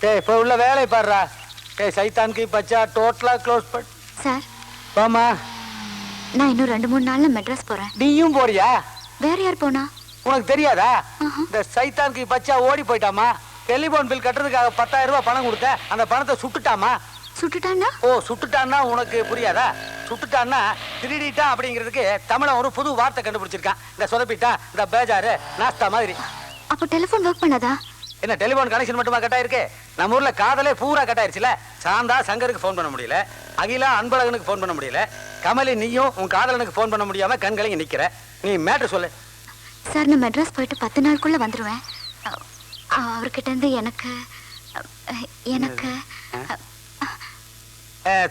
ஏய் இப்போ உள்ள வேலையை பாடுறா. ஏய் சைத்தான் கி பச்சா டோட்டலா க்ளோஸ் பண்ணு. சார் வாமா. நான் இன்னும் 2-3 நாள்ல மெட்ராஸ் போறேன். நீயும் போறியா? வேற யார் போனா? உனக்கு தெரியாதா? இந்த சைத்தான் கி பச்சா ஓடி போயிட்டாமா. டெலிபோன் பில் கட்டுறதுக்காக 10,000 ரூபாய் பணம் கொடுத்த, அந்த பணத்தை சுட்டுட்டாமா. சுட்டுட்டான்னா? ஓ சுட்டுட்டான்னா உனக்கு புரியாதா? சுட்டுட்டான்னா திருடிட்டான் அப்படிங்கிறதுக்கு தமிழன் ஒரு புது வார்த்தை கண்டுபிடிச்சிருக்கான். இந்த சொதப்பிட்டான், இந்த பேஜாரு, நாஸ்தா மாதிரி. அப்போ டெலிபோன் ஒர்க் பண்ணாதா? என்ன டெலிபோன் கனெக்ஷன் மட்டுமா கட் ஆயிருக்கு? நம்ம ஊர்ல காதலே பூரா கட் ஆயிருச்சுல. சாந்தா சங்கருக்கு ஃபோன் பண்ண முடியல, அகிலா அன்பழகனுக்கு ஃபோன் பண்ண முடியல, கமலி நீயும் உன் காதலனுக்கு ஃபோன் பண்ண முடியாம கண்கலங்கி நிக்கிற. நீ மேட்டர் சொல்லு. சார் நான் மெட்ராஸ் போயிட்டு 10 நாளுக்குள்ள வந்துருவேன். அவர்கிட்ட இருந்து எனக்கு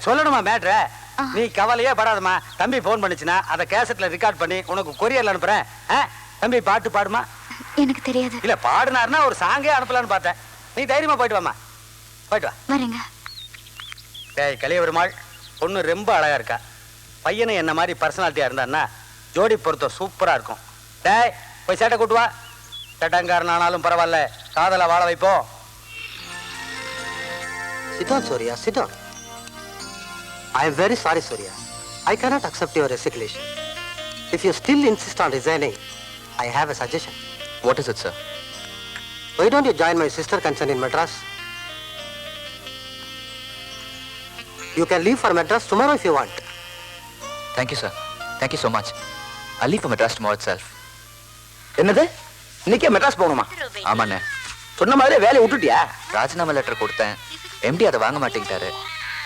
சொல்லணுமா மேட்ரு? நீ கவலையே படாதம்மா. தம்பி ஃபோன் பண்ணிச்சுன்னா அதை கேசட்ல ரெக்கார்ட் பண்ணி உனக்கு கொரியர்ல அனுப்புறேன். தம்பி பாட்டு பாடுமா? எனக்கு தெரியாது. இல்ல பாடுனாருன்னா ஒரு சாங்கே அனுப்பலான்னு பார்த்தேன். நீ தைரியமா போயிட்டு வாமா. போயிட்டு வா. வரேங்க. டேய் கலியபெருமாள், பொண்ணு ரொம்ப அழகா இருக்கா. பையனை என்ன மாதிரி பர்சனாலிட்டியா இருந்தான்னா ஜோடி பொருத்தம் சூப்பரா இருக்கும். டேய் போய் சேட்டை கூட்டு வா. சேட்டங்காரனானாலும் பரவாயில்ல, காதலை வாழ வைப்போம். Sit down, Surya. Sit down. I am very sorry, Surya. I cannot accept your resignation. If you still insist on resigning, I have a suggestion. What is it, sir? Why don't you join my sister concern in Madras? You can leave for Madras tomorrow if you want. Thank you, sir. Thank you so much. I'll leave for Madras tomorrow itself. என்னது? இன்னைக்கே மெட்ராஸ் போகணுமா? ஆமாண்ணே. சொன்ன மாதிரி வேலையை விட்டுட்டியா? ராஜினாமா letter கொடுத்தேன். Empty அதை வாங்க மாட்டேங்கிட்டாரு.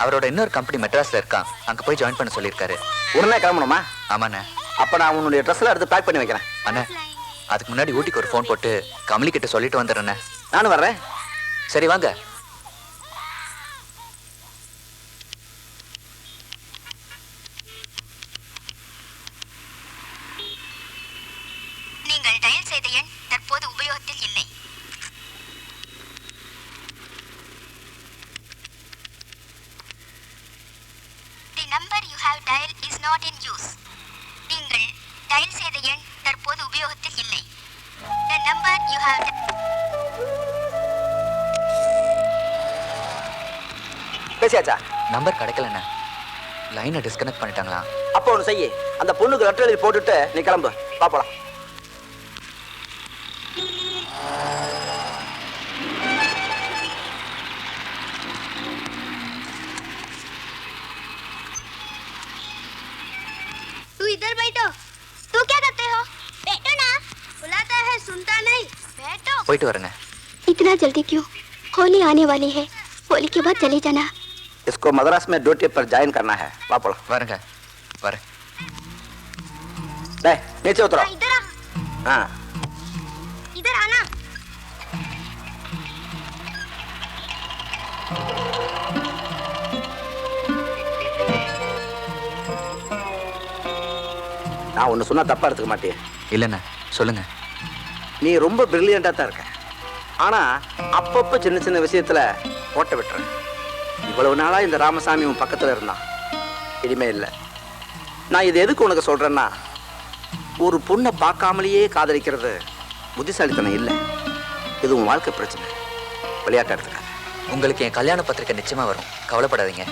அவரோட இன்னொரு கம்பெனி மெட்ராஸ்ல இருக்கான், அங்க போய் ஜாயின் பண்ண சொல்லியிருக்காரு. உடனே கிளம்பணுமா? ஆமாண்ணே. அப்ப நான் உன்னுடைய ட்ரெஸ்ல எடுத்து பேக் பண்ணி வைக்கிறேன். அண்ணே, அதுக்கு முன்னாடி ஊட்டிக்கு ஒரு ஃபோன் போட்டு கமலி கிட்ட சொல்லிட்டு வந்துடுறேண்ணே. நானும் வர்றேன். சரி வாங்க. நீங்கள் டயல் செய்த எண் தற்போது உபயோகத்தில் இல்லை. The number you have dialed is not in use. நீங்கள் டயல் செய்த எண் தற்போது உபயோகத்தில் இல்லை. The number you have பேசியாச்சா? நம்பர் கிடைக்கலண்ணே. லைனை டிஸ்கனெக்ட் பண்ணிட்டாங்களா? அப்போ ஒன்று செய்யி, அந்த பொண்ணுக்கு லெட்டர் எழுதி போட்டுட்டு நீ கிளம்பு. பாப்பலாம். तू इधर बैठो। तू क्या करते हो? बैठो ना। बुलाता है सुनता नहीं। बैठो। போயிட்டு வரேண்ணே. इतना जल्दी क्यों? होली आने वाली है, होली के बाद चले जाना। इसको मद्रास में ड्यूटी पर ज्वाइन करना है. पापला. வரேங்க. வரேன். ले नीचे उतरो. इधर आ। हाँ. इधर आना। நான் ஒன்று சொன்னா தப்பா எடுத்துக்க மாட்டியே? இல்லைண்ணே, சொல்லுங்க. நீ ரொம்ப பிரில்லியண்டா தான் இருக்க. ஆனா அப்பப்ப சின்ன சின்ன விஷயத்துல ஓட்ட விட்டுற. இவ்வளவு நாளா இந்த ராமசாமி உன் பக்கத்துல இருந்தான், இனிமே இல்லை. நான் இது எதுக்கு உனக்கு சொல்றேன்னா, ஒரு பொண்ணை பார்க்காமலேயே காதலிக்கிறது புத்திசாலித்தனம் இல்லை. இது உன் வாழ்க்கை பிரச்சனை. விளையாட்டு எடுத்துக்காத. உங்களுக்கு என் கல்யாண பத்திரிக்கை நிச்சயமா வரும், கவலைப்படாதீங்க.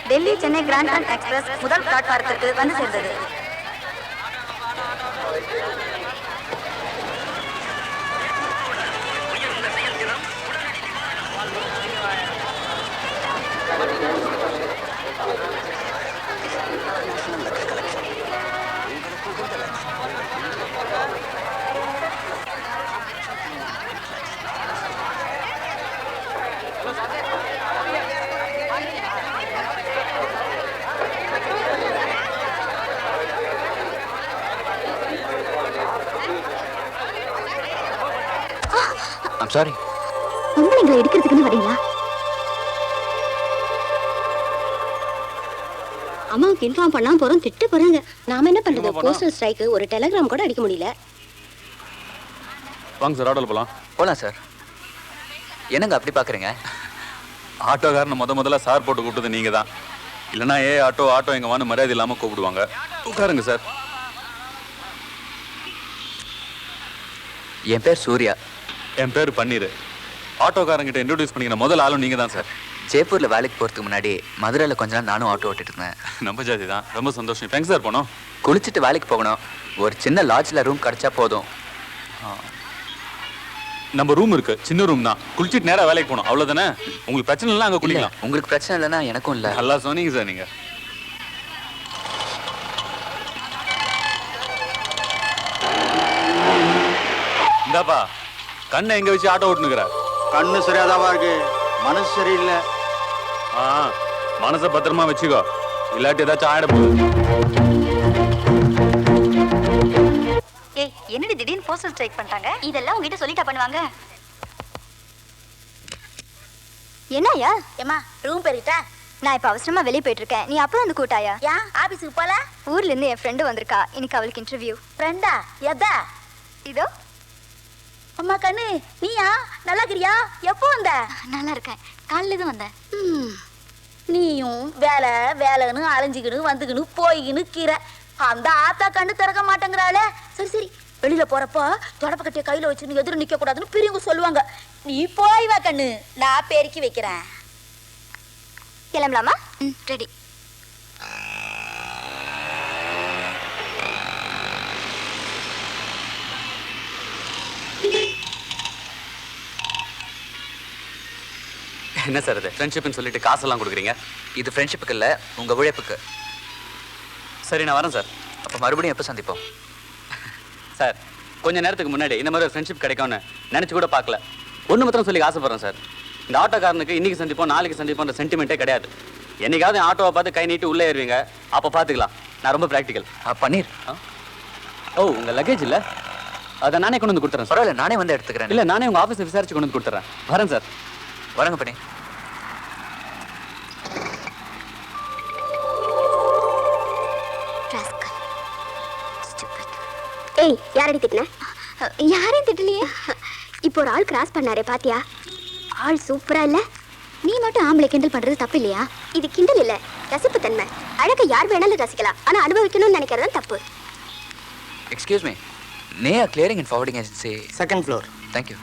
Delhi Chennai Grand Trunk Express முதல் பிளாட்பாரத்திற்கு வந்து சேர்ந்தது. I'm sorry. பொம்பளைங்களை எடுக்கிறதுக்குன்னு வரீங்களா? அம்மாவுக்கு இன்ஃபார்ம் பண்ணாம போறோம், திட்டு போறாங்க. நாம என்ன பண்றது? போஸ்டல் ஸ்ட்ரைக், ஒரு டெலிகிராம் கூட அடிக்க முடியல. வாங்க சார், ஆட்டோவில் போகலாம். போலாம் சார். என்னங்க அப்படி பாக்குறீங்க? ஆட்டோக்காரனை முதல்ல சார் போட்டு கூப்பிட்டது நீங்க தான். இல்லைன்னா ஆட்டோ எங்க வான்னு மரியாதை இல்லாமல் கூப்பிடுவாங்க. உட்காருங்க சார். என் பேர் சூர்யா. என் பேர் பன்னீர். ஆட்டோக்காரங்கிட்ட இன்ட்ரோடியூஸ் பண்ணிக்கிற முதல் ஆளும் நீங்கள் தான் சார். ஜெய்ப்பூரில் வேலைக்கு போகிறதுக்கு முன்னாடி மதுரையில் கொஞ்ச நாள் நானும் ஆட்டோ ஓட்டிட்டு இருந்தேன். நம்ம ஜாதி தான். ரொம்ப சந்தோஷம். Thanks sir. போனோம். குளிச்சுட்டு வேலைக்கு போகணும். ஒரு சின்ன லாட்ஜில் ரூம் கிடச்சா போதும். நம்ம ரூம் இருக்கு, சின்ன ரூம் தான். குளிச்சுட்டு நேராக வேலைக்கு போகணும், அவ்வளோதானே? உங்களுக்கு பிரச்சனை இல்லை, அங்கே இல்லை, குளிக்கலாம். உங்களுக்கு பிரச்சனை இல்லைன்னா எனக்கும் இல்லை. நல்லா சொன்னீங்க சார் நீங்கள். இந்தாப்பா, கண்ணை எங்கே வச்சு ஆட்டோ ஓட்டுனுக்குற? கண்ணு சரியாதாவா இருக்கு, மனசு சரியில்லை. மனசை பத்திரமா வச்சுக்கோ, இல்லாட்டி ஏதாச்சும் ஆயிட போகுது. ஏய், என்னடி திடீர்னு போஸ்டல் ஸ்ட்ரைக் பண்ணிட்டாங்க? இதெல்லாம் உங்ககிட்ட சொல்லிட்டா பண்ணுவாங்க? என்னய்யா? ஏமா ரூம் போயிட்டா? நான் இப்ப அவசரமா வெளியே போயிட்டு இருக்கேன். நீ அப்புறம் வந்து கூட்டாயா? ஏன் ஆபீஸுக்கு போல? ஊர்ல இருந்து என் ஃப்ரெண்டு வந்திருக்கா. இன்னைக்கு அவளுக்கு இன்டர்வியூ. ஃப்ரெண்டா? எதா? இதோ. அம்மா கண்ணு, நீயா? நல்லா இருக்கிறியா? எப்போ வந்த? நல்லா இருக்கேன், காலையில தான் வந்தேன். நீயும் வேலை வேலைன்னு அலைஞ்சிக்கின்னு வந்துக்கின்னு போய்கின்னு கீரை. அந்த ஆத்தா கண்ணு திறக்க மாட்டேங்கிறாளே. சரி சரி, வெளியில போறப்போ தொடப்ப கட்டிய கையில வச்சுன்னு எதிர நிக்க கூடாதுன்னு பெரியவங்க சொல்லுவாங்க. நீ போய் வா கண்ணு, நான் பெருக்கி வைக்கிறேன். கிளம்பலாமா? ரெடி. என்ன சார் இது? ஃப்ரெண்ட்ஷிப்னு சொல்லிட்டு காசெல்லாம் கொடுக்குறீங்க. இது ஃப்ரெண்ட்ஷிப்புக்கு இல்லை, உங்கள் உழைப்புக்கு. சரி, நான் வரேன் சார். அப்போ மறுபடியும் எப்போ சந்திப்போம்? சார், கொஞ்ச நேரத்துக்கு முன்னாடி இந்த மாதிரி ஒரு ஃப்ரெண்ட்ஷிப் கிடைக்கும்னு நினச்சி கூட பார்க்கல. ஒன்று மாத்திரம் சொல்லி ஆசைப்படுறேன் சார். இந்த ஆட்டோக்காரனுக்கு இன்னைக்கு சந்திப்போம் நாளைக்கு சந்திப்போன்ற சென்டிமெண்ட்டே கிடையாது. என்னைக்காவது ஆட்டோவை பார்த்து கை நீட்டி உள்ளே ஏறுவீங்க, அப்போ பார்த்துக்கலாம். நான் ரொம்ப ப்ராக்டிக்கல். பன்னீர். ஓ, உங்கள் லக்கேஜ் இல்லை? அதை நானே கொண்டு வந்து கொடுத்துறேன் சார். பரவாயில்ல, நானே வந்து எடுத்துக்கிறேன். இல்லை, நானே உங்கள் ஆஃபீஸை விசாரிச்சு கொண்டு வந்து கொடுத்துறேன். வரேன் சார். வரங்க பண்ணி. ஏய், யாரடி திட்டின? யாரையும் திட்டலையே. இப்போ ஒரு ஆள் கிராஸ் பண்ணாரே, பாத்தியா? ஆள் சூப்பரா இல்ல? நீ மட்டும் ஆம்பளை கிண்டல் பண்றது தப்பு இல்லையா? இது கிண்டல் இல்ல, ரசிப்பு தன்மை. அழகை யார் வேணாலும் ரசிக்கலாம், ஆனா அனுபவிக்கணும்னு நினைக்கிறது தப்பு. Excuse me, நேயா clearing and forwarding agency, second floor. Thank you.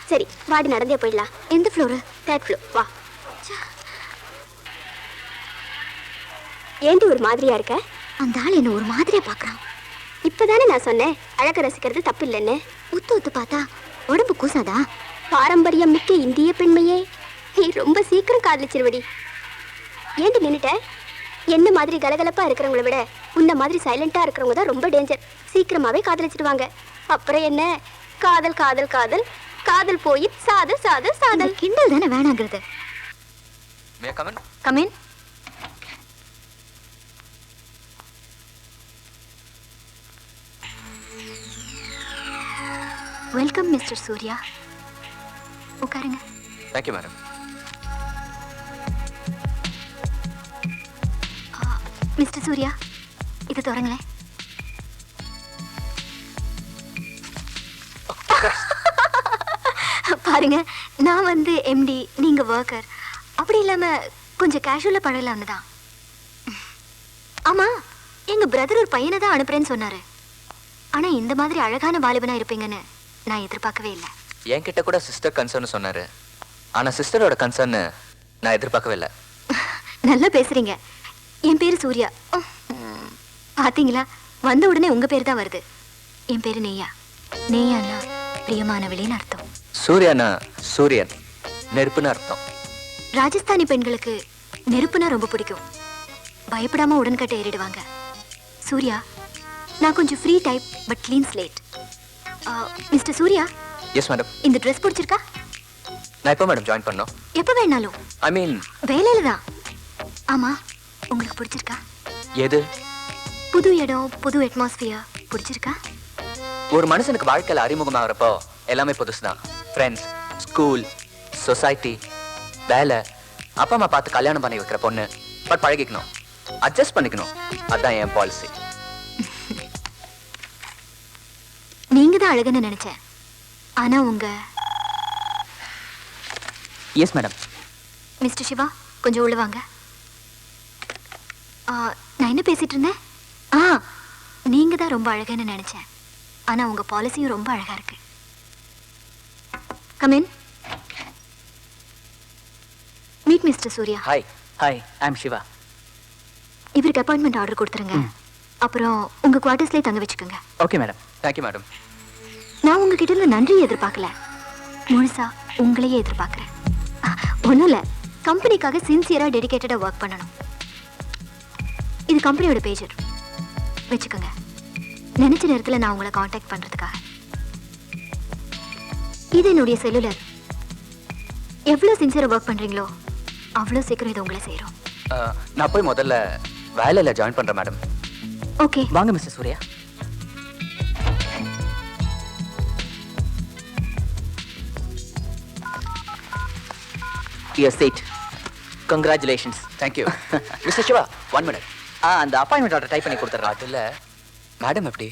சரி, வாடி, நடந்தே போயிடலாம். எந்த ஃப்ளோரு? Third floor. வா. ஏண்டி ஒரு மாதிரியா இருக்க? அந்த ஆள் என்ன ஒரு மாதிரியா பார்க்கறான். இப்பதானே நான் சொன்னேன் அழக ரசிக்கிறது தப்பு இல்லைன்னு. ஒத்து ஒத்து பார்த்தா உடம்பு கூசாதா? பாரம்பரியம் மிக்க இந்திய பெண்மையே, நீ ரொம்ப சீக்கிரம் காதலிச்சிருவடி. ஏண்டி நின்னுட்ட? என்ன மாதிரி கலகலப்பா இருக்கிறவங்கள விட உன்ன மாதிரி சைலண்டா இருக்கிறவங்க தான் ரொம்ப டேஞ்சர். சீக்கிரமாவே காதலிச்சிடுவாங்க. அப்புறம் என்ன? காதல் காதல் காதல், காதல் போய் சாதல் சாதல் சாதல். கிண்டல் தானே வேணாங்கிறது. May come in? Come in. Welcome mister Surya. உட்காருங்க. Thank you madam. மிஸ்டர் சூர்யா, இது தொடங்களேன். பாருங்க, நான் வந்து எம்டி, நீங்க ஒர்க்கர். அப்படி இல்லாம கொஞ்சம் கேஷுவலா பழகலாம்னு தான். ஆமா, எங்க பிரதர் ஒரு பையனை தான் அனுப்புறேன்னு சொன்னாரு. ஆனா இந்த மாதிரி அழகான வாலிபனா இருப்பீங்கன்னு நான் எதிர்பார்க்கவே இல்லை. என்கிட்ட கூட சிஸ்டர் கன்சர்ன் சொன்னாரு. ஆனா சிஸ்டரோட கன்சர்ன் நான் எதிர்பார்க்கவே இல்லை. நல்லா பேசுறீங்க. என் பேரு சூர்யா. பாத்தீங்களா, வந்த உடனே உங்க பேர் தான் வருது. என் பேரு நேயா. நேயான்னா பிரியமானவளின்னு அர்த்தம். சூர்யானா சூரியன், நெருப்புன்னு அர்த்தம். ராஜஸ்தானி பெண்களுக்கு நெருப்புனா ரொம்ப பிடிக்கும். பயப்படாம உடன்கட்டை ஏறிடுவாங்க. சூர்யா, நான் கொஞ்சம் free type but clean slate. Mister Surya, yes madam. இந்த ட்ரெஸ் பிடிச்சிருக்கா? நான் எப்போ மேடம் ஜாயின் பண்ணோம்? எப்ப வேணாலும். ஐ மீன் வேலையில தான். ஆமா, உங்களுக்கு பிடிச்சிருக்கா? எது? புது இடம், புது அட்மாஸ்பியர் பிடிச்சிருக்கா? ஒரு மனுஷனுக்கு வாழ்க்கையில் அறிமுகமாகறப்போ எல்லாமே புதுசுதான். ஃப்ரெண்ட்ஸ், ஸ்கூல், சொசைட்டி, வேலை, அப்பா அம்மா பார்த்து கல்யாணம் பண்ணி வைக்கிற பொண்ணு. பட் பழகிக்கணும், அட்ஜஸ்ட் பண்ணிக்கணும். அதுதான் என் பாலிசி. நீங்க தான் அழகுன்னு நினைச்சேன். ஆனா உங்க எஸ் மேடம். மிஸ்டர் சிவா, கொஞ்சம் உள்ள வாங்க. நான் என்ன பேசிட்டு இருந்தேன்? நீங்க தான் ரொம்ப அழகுன்னு நினைச்சேன். ஆனா உங்க பாலிசியும் ரொம்ப அழகா இருக்கு. Come in. Meet mister Surya. Hi. Hi, I am Siva. இவருக்கு அப்பாயின்மெண்ட் ஆர்டர் கொடுத்துருங்க. அப்புறம் உங்க குவார்ட்டர்ஸ்லேயே தங்க வச்சுக்கோங்க. Okay madam. Thank you madam. நான் உங்ககிட்ட இருந்து நன்றி எதிர்பார்க்கல, முழுசா உங்களையே எதிர்பார்க்குறேன். ஒன்றும் இல்லை, கம்பெனிக்காக சின்சியராக டெடிகேட்டடாக ஒர்க் பண்ணணும். இது கம்பெனியோட பேஜர், வச்சுக்கோங்க. நினைச்ச நேரத்தில் நான் உங்களை காண்டாக்ட் பண்ணுறதுக்காக. இது என்னுடைய செல்லுலர். எவ்வளோ சின்சியராக ஒர்க் பண்ணுறீங்களோ அவ்வளோ சீக்கிரம் இது உங்களை சேரும். நான் போய் முதல்ல வேலையில் ஜாயின் பண்ணுறேன் மேடம். ஓகே, வாங்க mister Surya. Your seat. Congratulations. Thank you. Mister Siva, 1 minute. அந்த அப்பாயின்மெண்ட் ஆர்டர் டைப் பண்ணி கொடுத்துட்றேன். அதில் மேடம் எப்படி?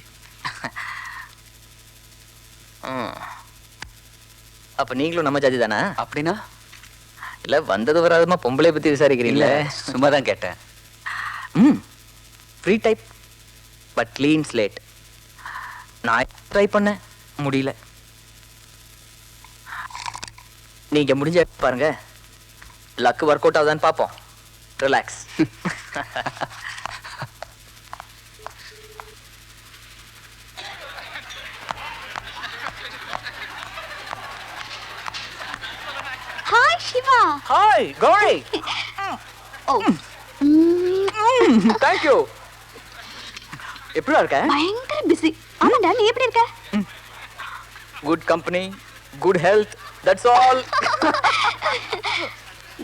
அப்போ நீங்களும் நம்ம ஜாதி தானே? அப்படின்னா? இல்லை, வந்தது வராதமா பொம்பளை பற்றி விசாரிக்கிறீங்களே? சும்மா தான் கேட்டேன். Free type but clean slate. நான் ட்ரை பண்ணேன், முடியல. நீங்கள் முடிஞ்ச பாருங்க. லக்கு ஒர்க் அவுட் ஆகுதான்னு பார்ப்போம். Relax. Hi Siva. Hi Gauri. Oh, thank you. எப்படிடா இருக்க? பயங்கர பிஸி. ஆமாண்டா, நீ எப்படி இருக்க? Good company, good health, that's all.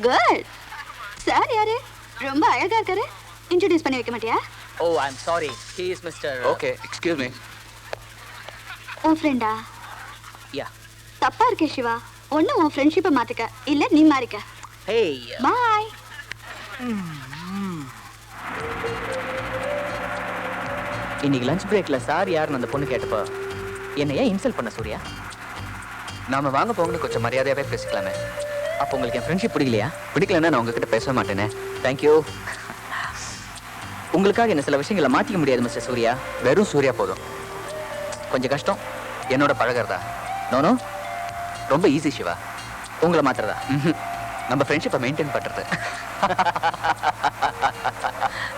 Good. Sir யாரு? ரொம்ப அழகா இருக்காரு. இன்ட்ரோடியூஸ் பண்ணி வைக்க மாட்டியா? Oh, I am sorry. He is mister. Okay, excuse me. உன் ஃப்ரெண்டா? யா. தப்பா இருக்கே சிவா. ஒண்ணு உன் ஃப்ரெண்ட்ஷிப்பை மாத்திக்க, இல்ல நீ மாறிக்க. ஹேய். பாய். இன்னைக்கு லஞ்ச் பிரேக்ல சார் யாருன்னு அந்த பொண்ணு கேட்டப்போ என்ன ஏன் இன்சல்ட் பண்ண சூர்யா? நாம வாங்க போங்கன்னு கொஞ்சம் மரியாதையாகவே பேசிக்கலாமே. அப்போ உங்களுக்கு என் ஃப்ரெண்ட்ஷிப் பிடிக்கலையா? பிடிக்கலன்னா நான் உங்ககிட்ட பேச மாட்டேனே. தேங்க்யூ. உங்களுக்காக என்ன சில விஷயங்களை மாற்றிக்க முடியாது மிஸ்டர் சூர்யா. வெறும் சூர்யா போதும். கொஞ்சம் கஷ்டம். என்னோட பழகிறதா? நோனோ, ரொம்ப ஈஸி சிவா. உங்களை மாத்துறதா? நம்ம ஃப்ரெண்ட்ஷிப்பை மெயின்டைன் பண்ணுறது.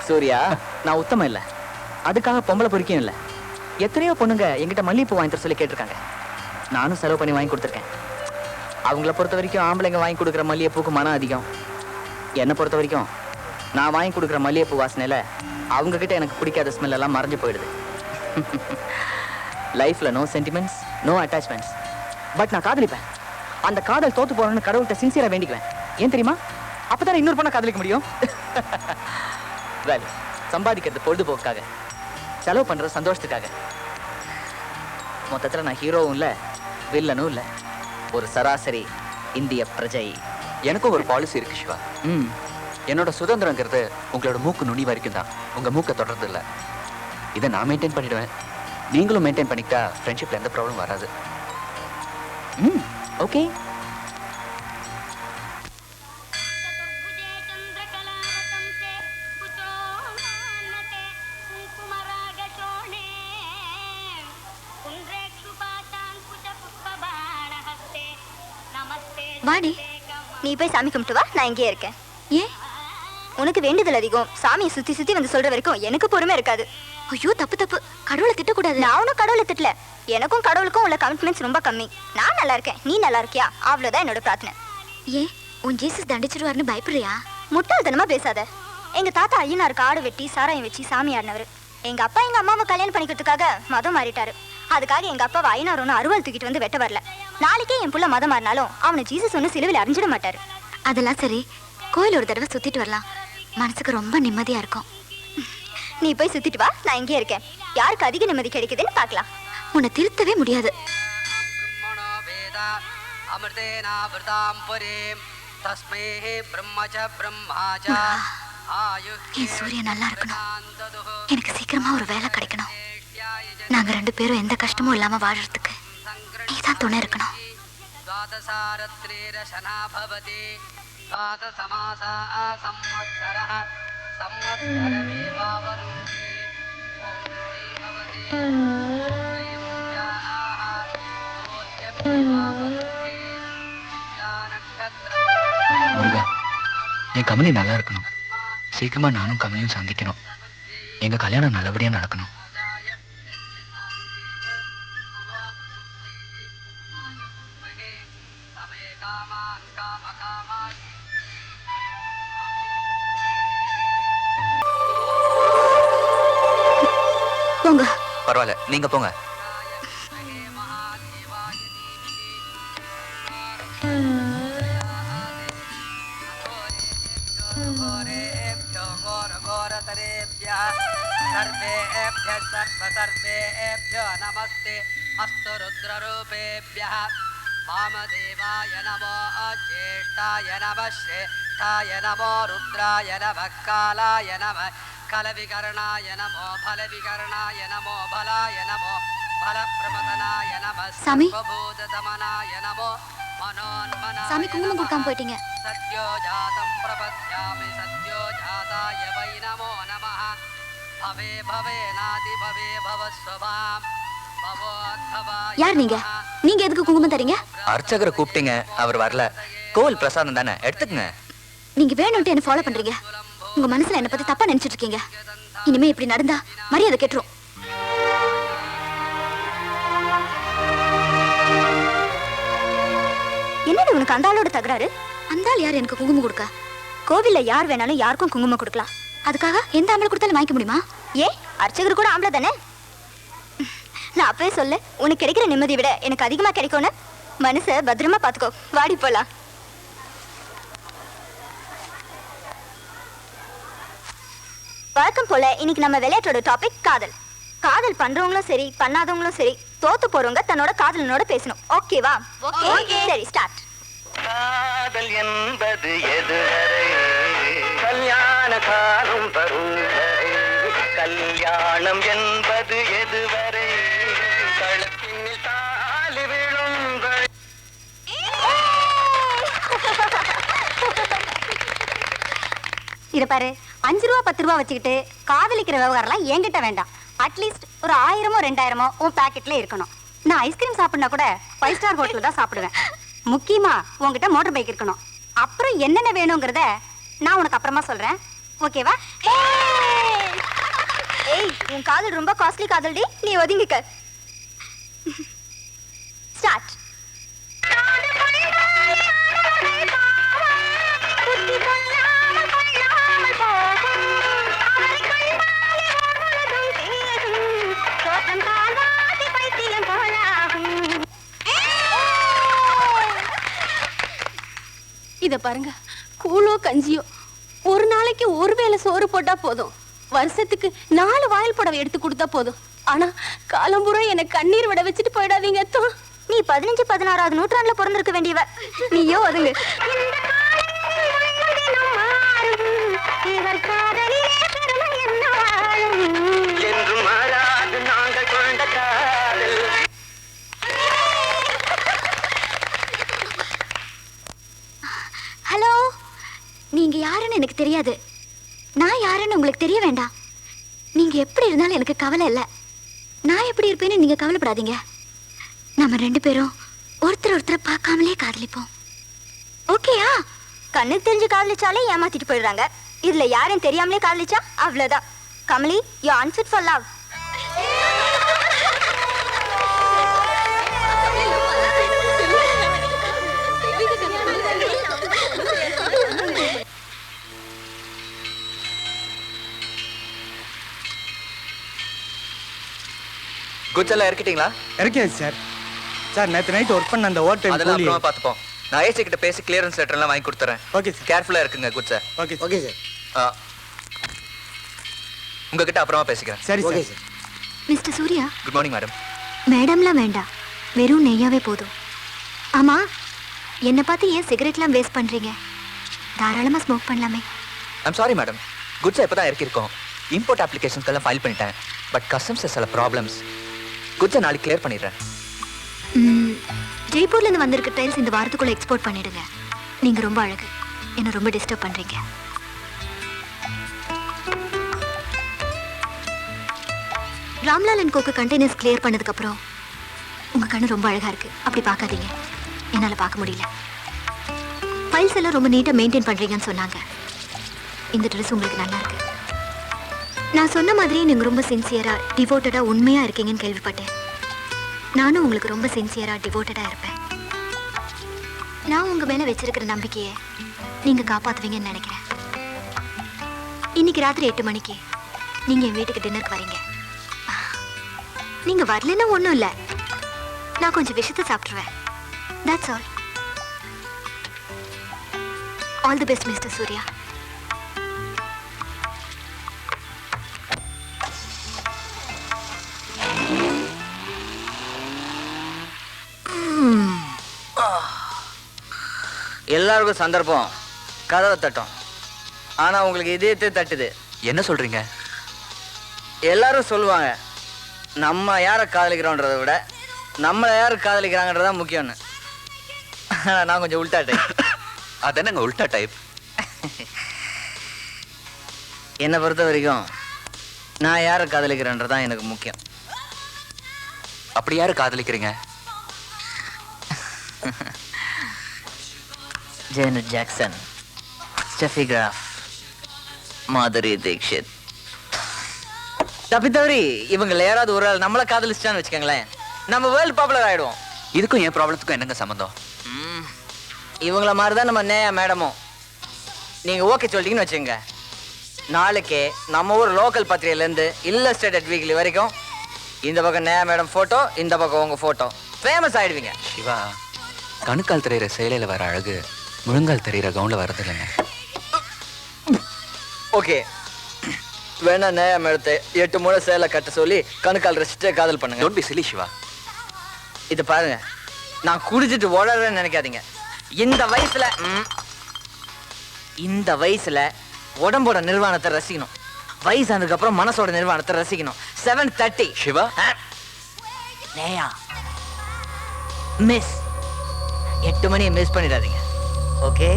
சூர்யா, நான் உத்தமம் இல்லை, அதுக்காக பொம்பளை பொறிக்கையும் இல்லை. எத்தனையோ பொண்ணுங்க என்கிட்ட மல்லிகைப்பூ வாங்கி தர சொல்லி கேட்டிருக்காங்க. நானும் செலவு பண்ணி வாங்கி கொடுத்துருக்கேன். அவங்கள பொறுத்த வரைக்கும் ஆம்பளைங்க வாங்கி கொடுக்குற மல்லிகைப்பூக்கு மனம் அதிகம். என்னை பொறுத்த வரைக்கும் நான் வாங்கி கொடுக்குற மல்லிகைப்பூ வாசனையில் அவங்கக்கிட்ட எனக்கு பிடிக்காத ஸ்மெல் எல்லாம் மறைஞ்சு போயிடுது. லைஃப்பில் no sentiments, no attachments. But நான் காதலிப்பேன். அந்த காதல் தோத்து போகணும்னு கடவுள்கிட்ட சின்சியராக வேண்டிக்குவேன். ஏன் தெரியுமா? அப்போ தானே இன்னொரு பொண்ணை காதலிக்க முடியும். வேலை சம்பாதிக்கிறது பொழுதுபோக்காக, செலவு பண்ணுறது சந்தோஷத்துக்காக. மொத்தத்தில் நான் ஹீரோவும் இல்லை, வில்லனும் இல்லை, ஒரு சராசரி இந்திய பிரஜை. எனக்கும் ஒரு பாலிசி இருக்கு சிவா. என்னோட சுதந்திரங்கிறது உங்களோட மூக்கு நுனி வரைக்கும் தான். உங்க மூக்கை தொடர்றது இல்லை. இதை நான் மெயின்டைன் பண்ணிடுவேன். நீங்களும் மெயின்டைன் பண்ணிக்கிட்டா ஃப்ரெண்ட்ஷிப்ல எந்த ப்ராப்ளம் வராது. ஓகே. வாடி. நீ போய் சாமி கும்பிட்டு வா, நான் இங்கேயே இருக்கேன். ஏன்? உனக்கு வேண்டுதல் அதிகம். சாமியை சுத்தி சுத்தி வந்து சொல்ற வரைக்கும் எனக்கு பொறுமை இருக்காது. ஐயோ தப்பு தப்பு, கடவுளை திட்டக்கூடாது. நான் ஒன்றும் கடவுளை திட்டல. எனக்கும் கடவுளுக்கும் உள்ள கமிட்மெண்ட்ஸ் ரொம்ப கம்மி. நான் நல்லா இருக்கேன், நீ நல்லா இருக்கியா, அவ்வளோதான் என்னோட பிரார்த்தனை. ஏன் உன் ஜீசஸ் தண்டிச்சிருவாருன்னு பயப்படுறியா? முட்டாள்தனமா பேசாத. எங்க தாத்தா ஐயனாருக்கு ஆடு வெட்டி சாராயம் வச்சு சாமி ஆடினவர். எங்க அப்பா எங்க அம்மாவை கல்யாணம் பண்ணிக்கிறதுக்காக மதம் மாறிட்டாரு. அதுக்காக எங்க அப்பாவை ஐயனார் ஒன்று அருவாள் தூக்கிட்டு வந்து வெட்ட வரல. நாளைக்கே என் புள்ள மதம் மாறினாலும் அவனை ஜீசஸ் ஒன்று சிலுவையில் அறிஞ்சிட மாட்டாரு. அதெல்லாம் சரி, கோயில் ஒரு தடவை சுத்திட்டு வரலாம், மனசுக்கு ரொம்ப நிம்மதியா இருக்கும். நீ போய் சுத்திட்டு வா, நான் இங்கே இருக்கேன். யாருக்கு அதிக நிம்மதி கிடைக்குதுன்னு பார்க்கலாம். உன்னை திருத்தவே முடியாது. என் சூரியன் நல்லா இருக்கணும், எனக்கு சீக்கிரமா ஒரு வேலை கிடைக்கணும். நாங்க 2 பேரும் எந்த கஷ்டமும் இல்லாம வாழறதுக்கு நீதான் துணை இருக்கணும். முருகா, என் கமலி நல்லா இருக்கணும், சீக்கிரமா நானும் கமலியும் சந்திக்கணும், எங்க கல்யாணம் நல்லபடியா நடக்கணும். போங்க. பரவாயில்ல, நீங்க போங்க. நமஸ்தே அஸ்து ருத்ரரூபேப்யः வாமதேவாய நமோ ஜேஷ்டாய நம ஸ்ரேஷ்டாய நமோ ருத்ராய நம காலாய நம கலவிகரணாய நமோ பலவிகரணாய நமோ பலாய நமோ பலப்பிரமதனாய நம சாமி. சர்வபூததமனாய நமோ மனோன்மனாய சாமி, குங்குமம் கொடுக்காம போயிட்டீங்க. சத்யோ ஜாதம் பிரபத்யாமி சத்யோ ஜாதாய வை நமோ நமः பவே பவே நாதி பவே பவஸ்வபாம் பவோத்பவாய யார் நீங்க? நீங்க எதுக்கு குங்குமம் தரீங்க? அர்ச்சகரை கூப்பிட்டீங்க, அவர் வரல. கோவில் பிரசாதம் தானே, எடுத்துக்கங்க. நீங்க வேணும்ட்டு என்ன ஃபாலோ பண்றீங்க. உங்க மனசுல என்ன பத்தி தப்பா நினைச்சிட்டு இருக்கீங்க. இனிமே இப்படி நடந்தா மரியாதை கெட்டுரும். என்னடி உனக்கு அந்த ஆளோட தகராறு? அந்த ஆள் யார் எனக்கு குங்குமம் கொடுக்க? கோவில்ல யார் வேணாலும் யாருக்கும் குங்குமம் கொடுக்கலாம். அதுக்காக எந்த ஆம்பளை கொடுத்தாலும் வாங்கிக்க முடியுமா? ஏன், அர்ச்சகர் கூட ஆம்பளை தானே? நான் அப்பவே சொல்ல, உனக்கு கிடைக்கிற நிம்மதியை விட எனக்கு அதிகமா கிடைக்கும்னு. மனசை பத்திரமா பாத்துக்கோ. வாடி போலாம். வழக்கம் போல இன்னைக்கு நம்ம விளையாட்டோட டாபிக் காதல். காதல் பண்றவங்களும் சரி பண்ணாதவங்களும் சரி தோத்து போறவங்க தன்னோட காதலனோட பேசணும். ஓகேவா? சரி, ஸ்டார்ட். காதல் என்பது எதுவரை கல்யாண காலம் வரும் வரை, கல்யாணம் என்பது எதுவரை கழுத்தினில் தாலி விழும் வரை. இத பாரு, 5 ரூபா 10 ரூபா வச்சுக்கிட்டு காதலிக்கிற விவகாரம்லாம் என்கிட்ட வேண்டாம். அட்லீஸ்ட் ஒரு 1000மோ 2000மோ உன் பாக்கெட்ல இருக்கணும். நான் ஐஸ்கிரீம் சாப்பிட்னா கூட 5 ஸ்டார் ஹோட்டல்ல தான் சாப்பிடுவேன். முக்கியமா உங்ககிட்ட மோட்டர் பைக் இருக்கணும். அப்புறம் என்னென்ன வேணுங்கிறத நான் உனக்கு அப்புறமா சொல்றேன். ஓகேவா? ஏய், உன் காதல் ரொம்ப காஸ்ட்லி காதல்டி, நீ ஒதுங்கிக்க. ஸ்டார்ட். இத பாருங்க, கூழோ கஞ்சியோ ஒரு நாளைக்கு ஒரு வேளை சோறு போட்டா போதும். வருஷத்துக்கு 4 வாயில் புடவை எடுத்து கொடுத்தா போதும். ஆனா காலம்புற எனக்கு கண்ணீர் விட வச்சுட்டு போயிடாதீங்க அத்தா. நீ 15 16வது நூற்றாண்டுல பிறந்திருக்க வேண்டியவ. நீயோ ஒதுங்கு. என்று மாறாது நாங்கள் கொண்ட காதல். ஹலோ, நீங்க யாருன்னு எனக்கு தெரியாது. நான் யாருன்னு உங்களுக்கு தெரிய வேண்டாம். நீங்க எப்படி இருந்தாலும் எனக்கு கவலை இல்லை. நான் எப்படி இருப்பேன்னு நீங்க கவலைப்படாதீங்க. நம்ம 2 பேரும் ஒருத்தர் ஒருத்தரை பார்க்காமலே காதலிப்போம். ஓகேயா? கண்ணுக்கு தெரிஞ்சு காதலிச்சாலே ஏமாத்திட்டு போயிடுறாங்க. இதுல யாரும் தெரியாமலே காதலிச்சா அவ்வளவுதான். Kamali, you unfit for love. Goods எல்லாம் இறக்கிட்டீங்களா? இறக்கியாச்சு சார். சார் நேற்று நைட் ஒர்க் பண்ண அந்த ஓவர் டைம் அதெல்லாம் கூலி. அப்புறமா பார்த்துப்போம். நான் ஏசி கிட்ட பேசி கிளியரன்ஸ் லெட்டர் எல்லாம் வாங்கி கொடுத்துறேன். Okay sir. கேர்ஃபுல்லா இருக்குங்க குட்ஸ். Okay okay sir. உங்ககிட்ட அப்புறமா பேசிக்கிறேன். சரி okay sir. Sir. Mister Surya, good morning madam. மேடம்லாம் வேண்டாம், வெறும் நெய்யாவே போதும். ஆமா, என்னை பார்த்து ஏன் சிகரெட்லாம் வேஸ்ட் பண்றீங்க? தாராளமா ஸ்மோக் பண்ணலாமே. ஐம் சாரி மேடம், குட்ஸ் இப்போ தான் இறக்கியிருக்கோம். இம்போர்ட் அப்ளிகேஷன்ஸ்க்கெல்லாம் ஃபைல் பண்ணிட்டேன். பட் கஸ்டம்ஸில் சில ப்ராப்ளம்ஸ். குட்ஸை நாளைக்கு கிளியர் பண்ணிடுறேன். ஜெய்ப்பூர்ல இருந்து வந்திருக்க டைல்ஸ் இந்த வாரத்துக்குள்ள எக்ஸ்போர்ட் பண்ணிடுங்க. நீங்க ரொம்ப அழகு, என்ன ரொம்ப டிஸ்டர்ப் பண்றீங்க. Ramlal and coke containers clear பண்ணதுக்கு அப்புறம் உங்க கண்ணு ரொம்ப அழகா இருக்கு. அப்படி பார்க்காதீங்க, என்னால பார்க்க முடியல. ஃபைல்ஸ் எல்லாம் ரொம்ப நீட்டா மெயின்டைன் பண்றீங்கன்னு சொன்னாங்க. இந்த ட்ரெஸ் உங்களுக்கு நல்லா இருக்கு. நான் சொன்ன மாதிரி நீங்க ரொம்ப சின்சியரா டிவோட்டடா உண்மையா இருக்கீங்கன்னு கேள்விப்பட்டேன். நானும் உங்களுக்கு ரொம்ப சின்சியரா டிவோட்டடா இருப்பேன். நான் உங்க மேல வச்சிருக்கிற நம்பிக்கையை நீங்க காப்பாத்துவீங்கன்னு நினைக்கிறேன். இன்னைக்கு ராத்திரி 8 மணிக்கு நீங்க என் வீட்டுக்கு டின்னருக்கு வரீங்க. நீங்க வரலன்னா ஒண்ணும் இல்ல, நான் கொஞ்சம் விஷயத்தை சாப்பிட்டுருவேன். That's all. All the best, Mr. Surya. எல்லாருக்கும் சந்தர்ப்பம் கதவை தட்டும். ஆனா உங்களுக்கு இதயத்தை தட்டுது. என்ன சொல்றீங்க? எல்லாரும் சொல்லுவாங்க நம்ம யாரை காதலிக்கிறோன்றதை விட நம்மளை யார் காதலிக்கிறாங்கன்றதான் முக்கியம்னு. நான் கொஞ்சம் உல்டா டைப். அது என்னங்க உல்டா டைப்? என்னை பொறுத்த வரைக்கும் நான் யாரை காதலிக்கிறேன்றதான் எனக்கு முக்கியம். அப்படி யாரு காதலிக்கிறீங்க? ஜேனட் ஜாக்சன், ஸ்டெஃபி கிராஃப், மாதுரி தீக்ஷித். தப்பி தவறி இவங்களை யாராவது ஒரு ஆள் நம்மளை காதலிச்சிட்டான்னு வச்சுக்கோங்களேன், நம்ம வேர்ல்டு பாப்புலர் ஆயிடுவோம். இதுக்கும் என் ப்ராப்ளத்துக்கும் என்னங்க சம்மந்தம்? இவங்கள மாதிரி தான் நம்ம நேயா மேடமும். நீங்கள் ஓகே சொல்லிட்டீங்கன்னு வச்சுங்க, நாளைக்கு நம்ம ஊர் லோக்கல் பத்திரிகையிலேருந்து இல்லஸ்ட்ரேட்டட் வீக்லி வரைக்கும் இந்த பக்கம் நேயா மேடம் ஃபோட்டோ, இந்த பக்கம் உங்கள் ஃபோட்டோ, ஃபேமஸ் ஆகிடுவீங்க. சிவா, கணுக்கால் தெரிகிற சேலையில் வர அழகு முழங்கால் தெரிகிற கவுனில் வரது இல்லைங்க. ஓகே, வேணா நேயா மேடத்தை 8 முறை சேலை கட்ட சொல்லி கணுக்கால் ரசிச்சுட்டே காதல் பண்ணுங்க. Don't be silly Siva. இது பாருங்க, நான் குடிச்சிட்டு ஓடுறேன்னு நினைக்காதீங்க. இந்த வயசுல உடம்போட நிர்வாணத்தை ரசிக்கணும். வயசானதுக்கு அப்புறம் மனசோட நிர்வாணத்தை ரசிக்கணும். 7:30 சிவா. நேயா மிஸ் 8 மணியை மிஸ் பண்ணிடாதீங்க. ஓகே?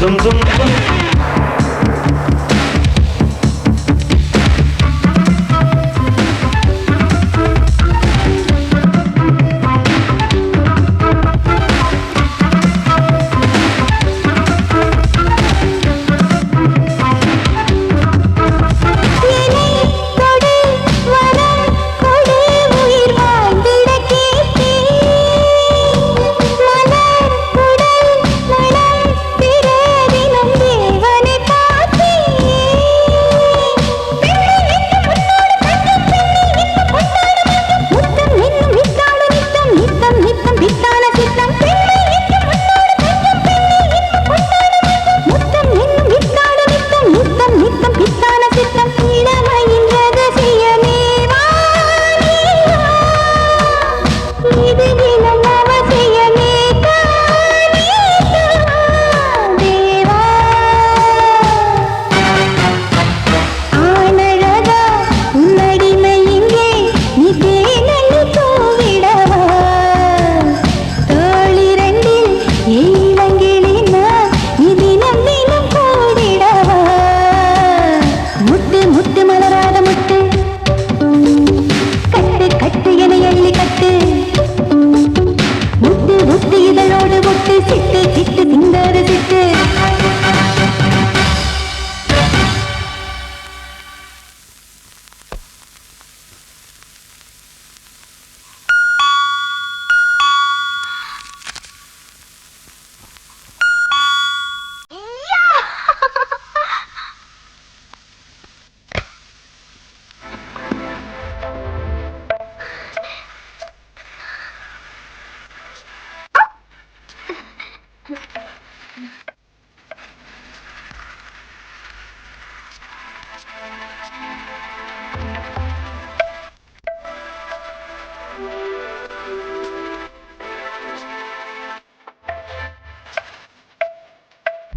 தும் தும் தும்.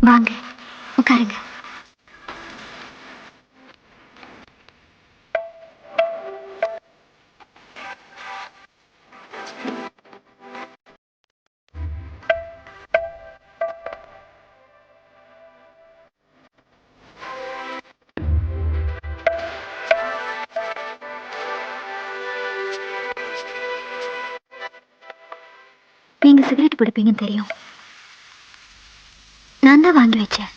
வாங்க உட்காருங்க. நீங்க சிகரெட் பிடிப்பீங்கன்னு தெரியும். நான் தான் வாங்கி வச்சேன்.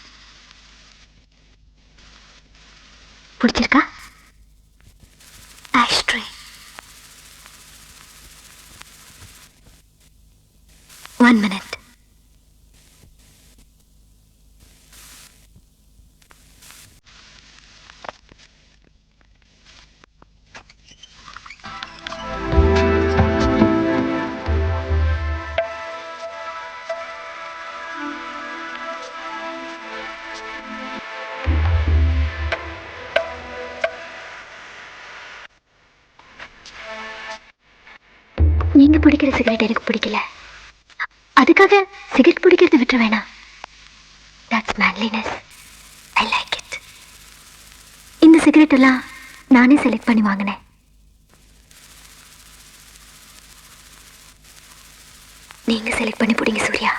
பிடிச்சிருக்கா? ஆஷ்ட்ரே. 1 minute. நீங்க பிடிக்கிற சிகரெட் எனக்கு பிடிக்கல. அதுக்காக சிகரெட் பிடிக்கிறது விட்டுற வேணாம். That's manliness. I like it. இந்த சிகரெட் எல்லாம் நானே செலக்ட் பண்ணி வாங்கினேன். நீங்க செலக்ட் பண்ணி பிடிங்க சூர்யா.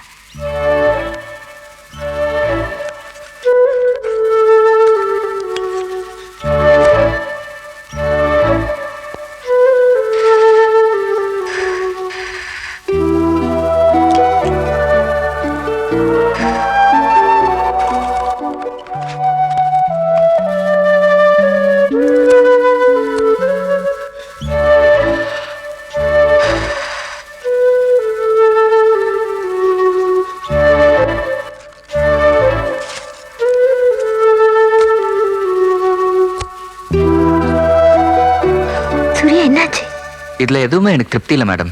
இதுல எதுவுமே எனக்கு திருப்தி இல்லை மேடம்.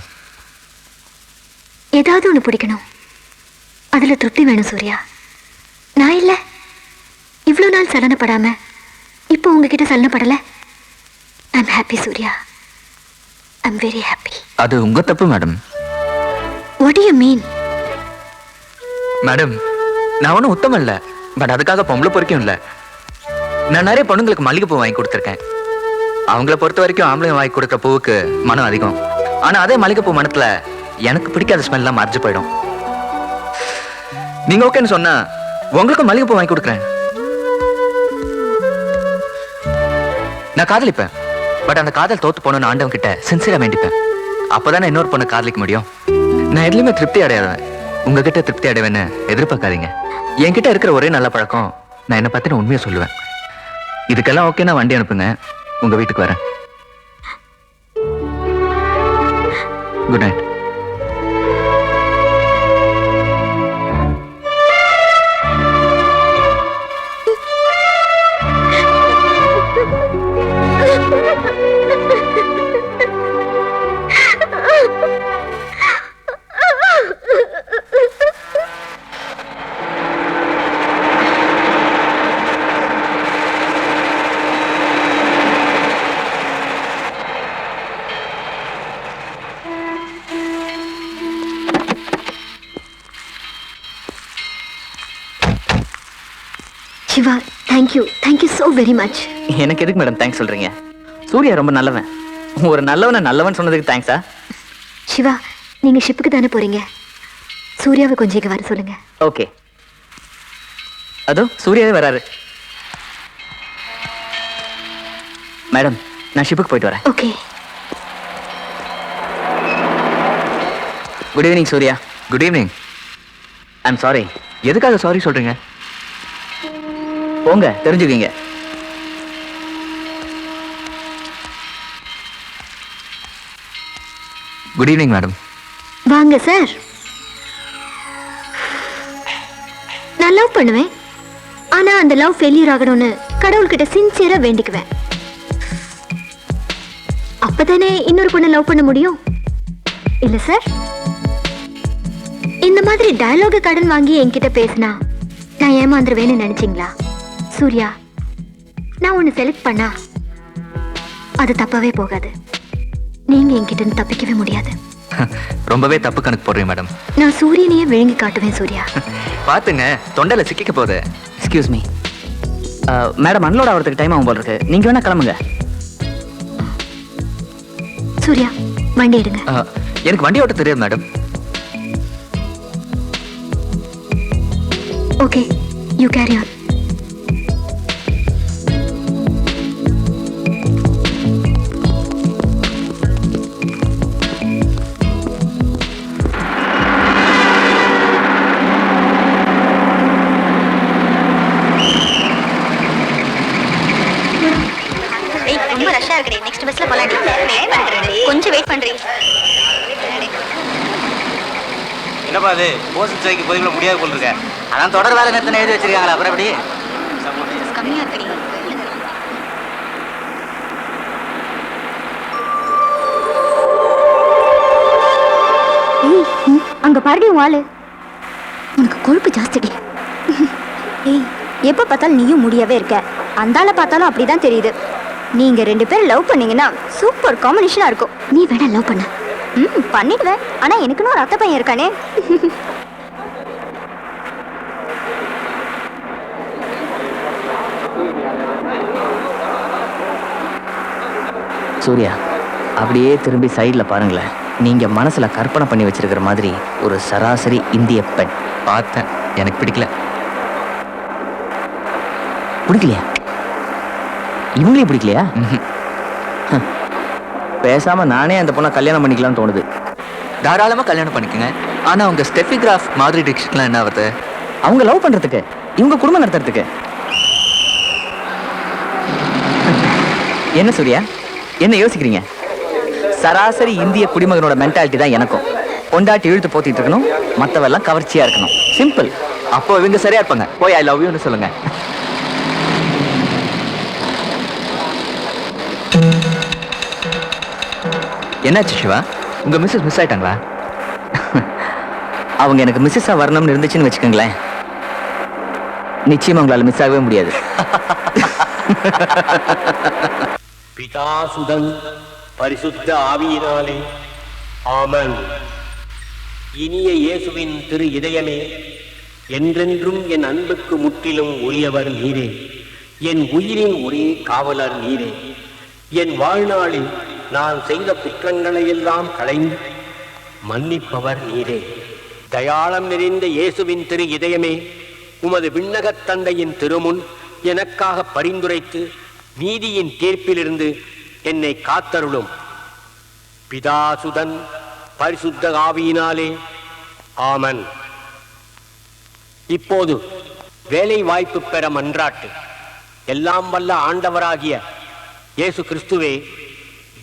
ஏதாவது ஒன்று பிடிக்கணும், அதுல திருப்தி வேணும் சூர்யா. நான் இல்லை இவ்வளோ நாள் சலனப்படாம இப்போ உங்ககிட்ட சலனப்படலை. I'm happy Surya. I'm very happy. அது உங்க தப்பு madam. What do you mean? Madam, நான் ஒன்றும் உத்தமம் இல்லை, பட் அதுக்காக பொம்பளை பொறுக்கும் இல்லை. நான் நிறைய பொண்ணுங்களுக்கு மல்லிகைப்பூ வாங்கி கொடுத்துருக்கேன். அவங்கள பொறுத்த வரைக்கும் ஆம்பளை வாங்கி கொடுக்குற பூவுக்கு மனம் அதிகம். ஆனா அதே மல்லிகைப்பூ மனத்துல எனக்கு பிடிக்காத ஸ்மெல்லாம் மறைஞ்சு போயிடும். நீங்க ஓகேன்னு சொன்னா உங்களுக்கும் மல்லிகைப்பூ வாங்கி கொடுக்குறேன். நான் காதலிப்பேன். பட் அந்த காதல் தோத்து போன ஆண்டவன் கிட்ட சின்சியரா வேண்டிப்பேன். அப்பதானே இன்னொரு பொண்ணை காதலிக்க முடியும். நான் எதுலையுமே திருப்தி அடையாதவன். உங்ககிட்ட திருப்தி அடைவேன்னு எதிர்பார்க்காதீங்க. என்கிட்ட இருக்கிற ஒரே நல்ல பழக்கம், நான் என்ன பத்தி உண்மையை சொல்லுவேன். இதுக்கெல்லாம் ஓகே, நான் வண்டி அனுப்புங்க, உங்க வீட்டுக்கு வரேன். Good night. Siva, thank you so very much. எனக்கு எதுக்கு மேடம் தேங்க்ஸ் சொல்றீங்க? சூர்யா ரொம்ப நல்லவன். ஒரு நல்லவன் சொன்னதுக்கு தேங்க்ஸா? சிவா, நீங்க ஷிப்புக்கு தானே போறீங்க? சூர்யாவை கொஞ்சம் இங்க வர சொல்லுங்க. ஓகே. அதோ சூர்யாவே வராரு. மேடம், நான் ஷிப்புக்கு போயிட்டு வரேன். Okay. Good evening Surya. Good evening. I'm sorry. எதுக்காக சாரி சொல்றீங்க? போங்க, தெரிஞ்சுக்கீங்க. Good evening madam. வாங்க சார். நான் லவ் பண்ணுவேன். ஆனா அந்த லவ் ஃபெயிலியர் ஆகணும்னு கடவுள்கிட்ட சின்சியரா வேண்டிக்குவேன். அப்பதானே இன்னொரு பொண்ணை லவ் பண்ண முடியும். இல்ல சார்? இந்த மாதிரி டயலாக கடன் வாங்கி என்கிட்ட பேசினா நான் ஏமாந்துருவேன்னு நினைச்சீங்களா? சூர்யா, நான் ஒன்னு செலக்ட் பண்ணா அது தப்பாவே போகாது. நீங்க என்கிட்ட தப்பிக்கவே முடியாது. ரொம்பவே தப்பு கணக்கு போடுறீங்க மேடம். நான் சூரியனையே விழுங்கி காட்டுவேன் சூர்யா. பாத்துங்க, தொண்டையில சிக்கிக்க போகுது. எக்ஸ்கியூஸ் மீ மேடம், அன்லோட் ஆகிறதுக்கு டைம் ஆகும் போல இருக்கு. நீங்க வேணா கிளம்புங்க. சூர்யா, வண்டி எடுங்க. எனக்கு வண்டி ஓட்ட தெரியாது madam. Okay, you carry on. ரொம்ப ரஷ்ஷா இருக்குடி. நெக்ஸ்ட் பஸ்ல போலாம். கொஞ்சம் வெயிட் பண்றீங்க. என்னப்பா அது போஸ்ட் ஸ்ட்ரைக்கு போதில் முடியாது போல் இருக்க. அதான் தொடர் வேலை நிறுத்தம் எழுதி வச்சிருக்காங்களா, அப்புறம் எப்படி கம்மியா இருக்குடி. அங்க பாருடி வாளு. உனக்கு கொழுப்பு ஜாஸ்திடி. ஏய், எப்ப பார்த்தாலும் நீயும் முடியவே இருக்க. அந்தால பார்த்தாலும் அப்படிதான் தெரியுது. நீங்க ரெண்டு பேரும் லவ் பண்ணீங்கன்னா சூப்பர் காம்பினேஷனா இருக்கும். நீ வேணா லவ் பண்ண. பண்ணிடுவேன். ஆனா எனக்குன்னு ஒரு அத்தை பையன் இருக்கானே. சூர்யா, அப்படியே திரும்பி சைடில் பாருங்களேன். நீங்க மனசுல கற்பனை பண்ணி வச்சிருக்கிற மாதிரி ஒரு சராசரி இந்திய பெண். பார்த்தேன், எனக்கு பிடிக்கல. பிடிக்கலையா? இவங்களையும் பிடிக்கலையா? பேசாம நானே அந்த பொண்ணை கல்யாணம் பண்ணிக்கலாம்னு தோணுது. தாராளமா கல்யாணம் பண்ணிக்கங்க. ஆனா அவங்க ஸ்டெஃபி கிராஃப் மாதிரி டிக்ஷன்லாம் என்ன ஆகுது? அவங்க லவ் பண்றதுக்கு, இவங்க குடும்பம் நடத்துறதுக்கு. என்ன சூர்யா, என்ன யோசிக்கிறீங்க? சராசரி இந்திய குடிமகனோட மென்டாலிட்டி தான் எனக்கும். பொண்டாட்டி இழுத்து போத்திட்டு இருக்கணும், மற்றவெல்லாம் கவர்ச்சியா இருக்கணும். சிம்பிள். அப்போ இவங்க சரியா இருப்பாங்க. போய் ஐ லவ் யூன்னு சொல்லுங்க. என்னாச்சு சிவா, உங்க மிஸ்ஸஸ் மிஸ் ஆயிட்டாங்களா? அவங்க எனக்கு மிஸ்ஸஸா வரணும்னு இருந்துச்சுன்னு வச்சுக்கோங்களேன், நிச்சயமா உங்களால மிஸ் ஆகவே முடியாது. பிதாசுதன் பரிசுத்த ஆவியினாலே ஆமன். இனிய இயேசுவின் திரு இதயமே, என்றென்றும் என் அன்புக்கு முற்றிலும் உரியவர் நீரே. என் உயிரின் ஒரே காவலர் நீரே. என் வாழ்நாளில் நான் செய்த குற்றங்களை எல்லாம் களைந்து மன்னிப்பவர் நீரே. தயாளம் நிறைந்த இயேசுவின் திரு இதயமே, உமது விண்ணகத் தந்தையின் திருமுன் எனக்காக பரிந்துரைத்து நீதியின் தீர்ப்பிலிருந்து என்னை காத்தருளும். பிதாசுதன் பரிசுத்த ஆவியினாலே ஆமன். இப்போது வேலை வாய்ப்பு பெற மன்றாட்டு. எல்லாம் வல்ல ஆண்டவராகிய இயேசு கிறிஸ்துவே,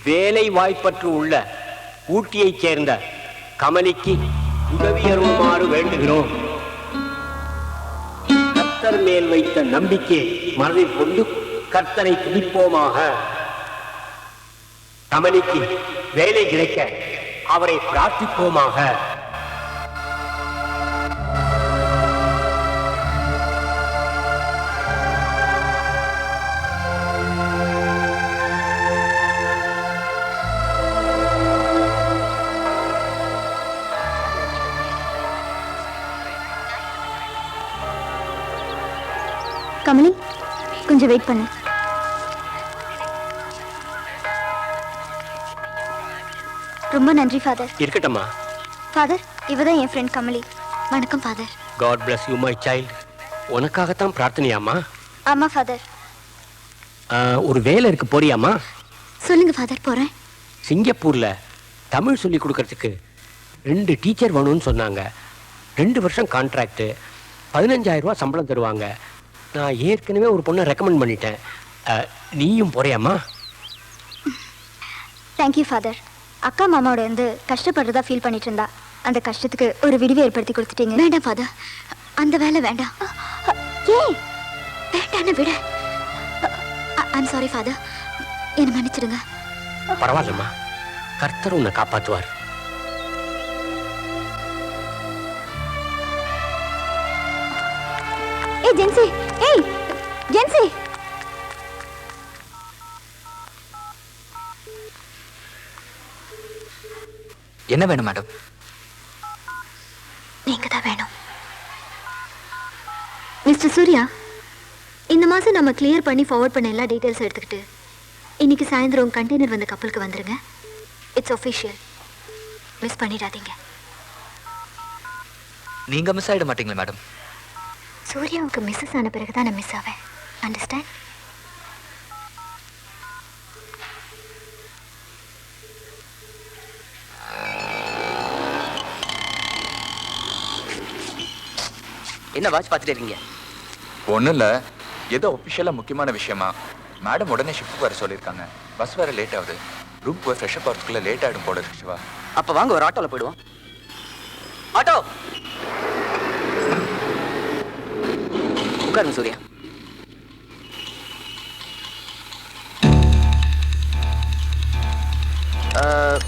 வேலை வாய்ப்பற்று உள்ள ஊட்டியைச் சேர்ந்த கமலிக்கு உதவி அருளுமாறு வேண்டுகிறோம். கர்த்தர் மேல் வைத்த நம்பிக்கையை மனதில் கொண்டு கர்த்தரை துதிப்போமாக. கமலிக்கு வேலை கிடைக்க அவரை பிரார்த்திப்போமாக. கமலி, கொஞ்சம் வெயிட் பண்ணு. ரொம்ப நன்றி ஃபாதர். இருக்கட்டம்மா. ஃபாதர், இவதான் என் ஃப்ரெண்ட் கமலி. வணக்கம் father. God bless you my child. உனக்காகத்தான் பிரார்த்தனையாம்மா? ஆமா ஃபாதர். ஒரு வேலை இருக்கு, போறியாம்மா? சொல்லுங்க ஃபாதர், போறேன். சிங்கப்பூர்ல தமிழ் சொல்லி கொடுக்கறதுக்கு 2 டீச்சர் வேணும்னு சொன்னாங்க. 2 வருஷம் கான்ட்ராக்ட், 15,000 ரூபாய் சம்பளம் தருவாங்க. நான் ஏற்கனவே ஒரு பொண்ணை ரெக்கமெண்ட் பண்ணிட்டேன். நீயும் போறியாம்மா? Thank you father. அக்கா மாமாவோட வந்து கஷ்டப்படுறதா ஃபீல் பண்ணிட்டு இருந்தா. அந்த கஷ்டத்துக்கு ஒரு விடிவு ஏற்படுத்தி கொடுத்துட்டீங்க. வேண்டாம் ஃபாதர், அந்த வேலை வேண்டாம். ஏன் வேண்டான்னு விட. ஐம் சாரி ஃபாதர், என்னை மன்னிச்சிடுங்க. பரவாயில்லம்மா, கர்த்தர் உன்னை காப்பாற்றுவார். ஏய் ஜென்சி, ஏய் ஜென்சி. என்ன வேணும் மேடம்? நீங்க தான் வேணும். மிஸ்டர் சூர்யா, இந்த மாசம் நம்ம கிளியர் பண்ணி ஃபார்வர்ட் பண்ண எல்லா டீடைல்ஸ் எடுத்துக்கிட்டு இன்னைக்கு சாயந்தரம் கண்டெய்னர் வந்த கப்பலுக்கு வந்துருங்க. It's official. மிஸ் பண்ணிடாதீங்க. நீங்க மிஸ் ஆயிட மாட்டீங்களா மேடம்? சூர்யாவுக்கு மிஸ்ஸஸ் ஆன பிறகு தான் நான் மிஸ் ஆவேன். அண்டர்ஸ்டாண்ட்? என்ன வாட்ச் பார்த்துட்டே இருக்கீங்க? ஒன்றும் இல்லை, ஏதோ ஒஃபிஷியலாக முக்கியமான விஷயமா மேடம் உடனே ஷிஃப்ட் வர சொல்லியிருக்காங்க. பஸ் வேறு லேட் ஆகுது. ரூம் போய் ஃப்ரெஷ்ஷப் ஆகிறதுக்குள்ளே லேட் ஆகிடும் போல இருக்கு சிவா. அப்போ வாங்க ஒரு ஆட்டோவில் போயிடுவோம். ஆட்டோ உட்காருங்க சூர்யா.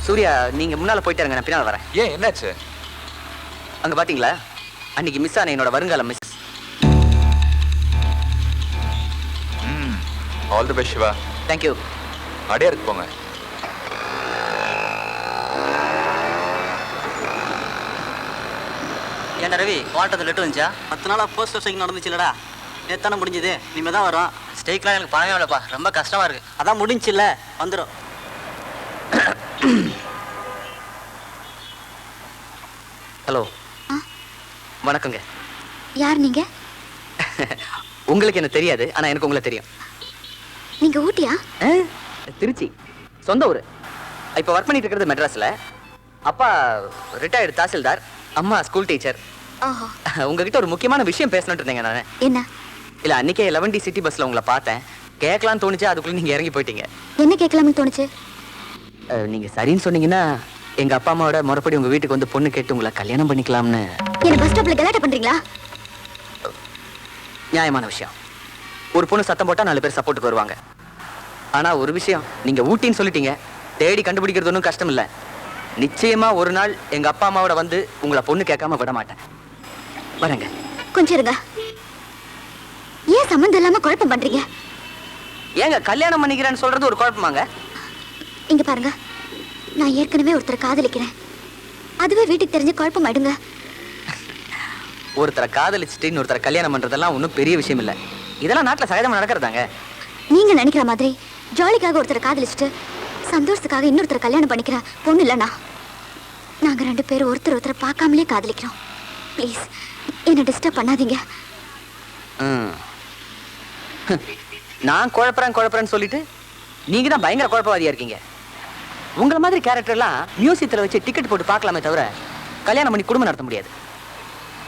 சூர்யா, நீங்க முன்னால போயிட்டு இருங்க, நான் பின்னால் வரேன். ஏன், என்னாச்சு? அங்க பாத்தீங்களா, அன்னைக்கு மிஸ் ஆன என்னோட வருங்கால miss. All the best Siva. Thank you. அடையாருக்கு போங்க. ஏன்டா ரவி, வாட்டர் லெட்டர் வந்துச்சா? 10 நாளாக போஸ்டர் ஸ்ட்ரைக் நடந்துச்சு இல்லடா. நேத்தானே முடிஞ்சது, இனிமே தான் வரும். ஸ்ட்ரைக்லாம் எனக்கு பணமே இல்லைப்பா, ரொம்ப கஷ்டமா இருக்கு. அதான் முடிஞ்சில்ல, வந்துடும். ஹலோ, வணக்கங்க. யார் நீங்க? உங்களுக்கு என்ன தெரியாது, ஆனா எனக்கு உங்களை தெரியும். நீங்க ஊட்டியா? திருச்சி சொந்த ஊர். இப்போ ஒர்க் பண்ணிட்டு இருக்கிறது மெட்ராஸ்ல. அப்பா ரிட்டையர்டு தாசில்தார், அம்மா ஸ்கூல் டீச்சர். உங்ககிட்ட ஒரு முக்கியமான விஷயம் பேசணும்னு இருந்தேங்க. நான் என்ன? இல்ல, அன்னைக்கே 11D சிட்டி பஸ்ல உங்களை பார்த்தேன். கேட்கலான்னு தோணுச்சு, அதுக்குள்ள நீங்க இறங்கி போயிட்டீங்க. என்ன கேட்கலாம்னு தோணுச்சு? நீங்க சரின்னு சொன்னீங்கன்னா எங்க அப்பா அம்மாவோட முறைப்படி உங்க வீட்டுக்கு வந்து பொண்ணு கேட்டு உங்களை கல்யாணம் பண்ணிக்கலாம்னு. என்ன பஸ் ஸ்டாப்ல கலாட்டா பண்றீங்களா? நியாயமான விஷயம். ஒரு பொண்ணு சத்தம் போட்டா 4 பேர் சப்போர்ட்டுக்கு வருவாங்க. ஆனா ஒரு விஷயம், நீங்க ஊட்டின்னு சொல்லிட்டீங்க, தேடி கண்டுபிடிக்கிறது ஒன்றும் கஷ்டம் இல்லை. நிச்சயமா ஒரு நாள் எங்க அப்பா அம்மாவோட வந்து உங்களை பொண்ணு கேட்காம விட மாட்டேன். வரேங்க. கொஞ்சம் இருங்க. ஏன் சம்மந்தம் இல்லாம குழப்பம் பண்றீங்க? ஏங்க கல்யாணம் பண்ணிக்கிறேன்னு சொல்றது ஒரு குழப்பமாங்க? இங்க பாருங்க, நான் ஏற்கனவே ஒருத்தரை காதலிக்கிறேன். அதுவே வீட்டுக்கு தெரிஞ்ச குழப்பம் ஆயிடுங்க. ஒருத்தரை காதலிச்சுட்டு இன்னொருத்தரை கல்யாணம் பண்றதெல்லாம் ஒன்றும் பெரிய விஷயம் இல்லை. இதெல்லாம் நாட்டில் சகஜமா நடக்கிறதாங்க. நீங்க நினைக்கிற மாதிரி ஜாலிக்காக ஒருத்தரை காதலிச்சுட்டு சந்தோஷத்துக்காக இன்னொருத்தரை கல்யாணம் பண்ணிக்கிற பொண்ணு இல்லைண்ணா. நாங்க 2 பேரும் ஒருத்தர் பார்க்காமலே காதலிக்கிறோம். ப்ளீஸ் என்ன டிஸ்டர்ப் பண்ணாதீங்க. நான் குழப்பறேன்னு சொல்லிட்டு நீங்க தான் பயங்கர குழப்பவாதியா இருக்கீங்க. உங்களை மாதிரி கேரக்டர்லாம் மியூசியத்தில் வச்சு டிக்கெட் போட்டு பார்க்கலாமே தவிர கல்யாணம் பண்ணி குடும்பம் நடத்த முடியாது.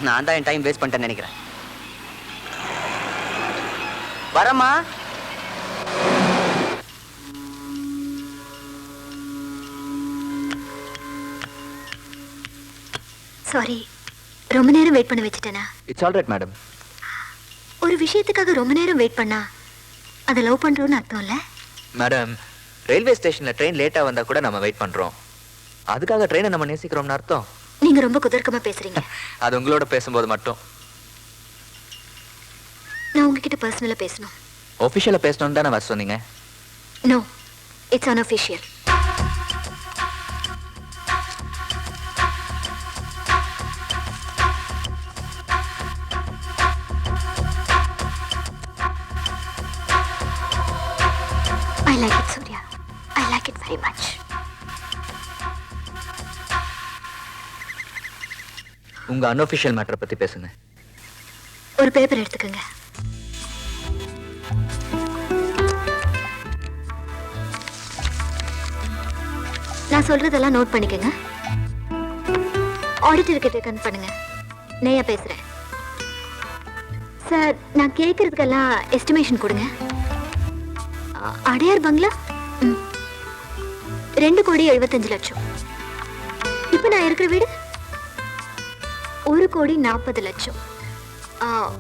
நான் தான் என் டைம் வேஸ்ட் பண்ணிட்டேன்னு நினைக்கிறேன். வரமா சாரி, ரொம்ப நேரம் வெயிட் பண்ண வச்சுட்டேனா? It's all right madam. ஒரு விஷயத்துக்காக ரொம்ப நேரம் வெயிட் பண்ணா அதை லவ் பண்றோம்னு அர்த்தம் இல்ல மேடம்? ரயில்வே ஸ்டேஷன்ல ட்ரெயின் லேட்டா வந்தா கூட நம்ம வெயிட் பண்றோம். அதுக்காக ட்ரெயினை நம்ம நேசிக்கிறோம்னு அர்த்தம்? நீங்க ரொம்ப குதர்க்கமா பேசுறீங்க. அது உங்களோட பேசும்போது மட்டும். நான் உங்ககிட்ட பர்சனலா பேசணும். ஒபிஷியலா பேசணும்னு தானே வர சொன்னீங்க? No, it's unofficial. I like it, Surya. I like it very much. உங்க அன்அஃபிஷியல் மேட்டரை பத்தி பேசுங்க. ஒரு பேப்பர் எடுத்துக்கங்க. நான் சொல்றதெல்லாம் நோட் பண்ணிக்கங்க. ஆடிட்டர் கிட்ட கன்ஃபர்ம் பண்ணுங்க. நேயா பேசுறேன். சார், நான் கேட்கறதுக்கெல்லாம் எஸ்டிமேஷன் கொடுங்க. அடையார் பங்களா 2,75,00,000. இப்ப நான் இருக்கிற வீடு 1,40,00,000.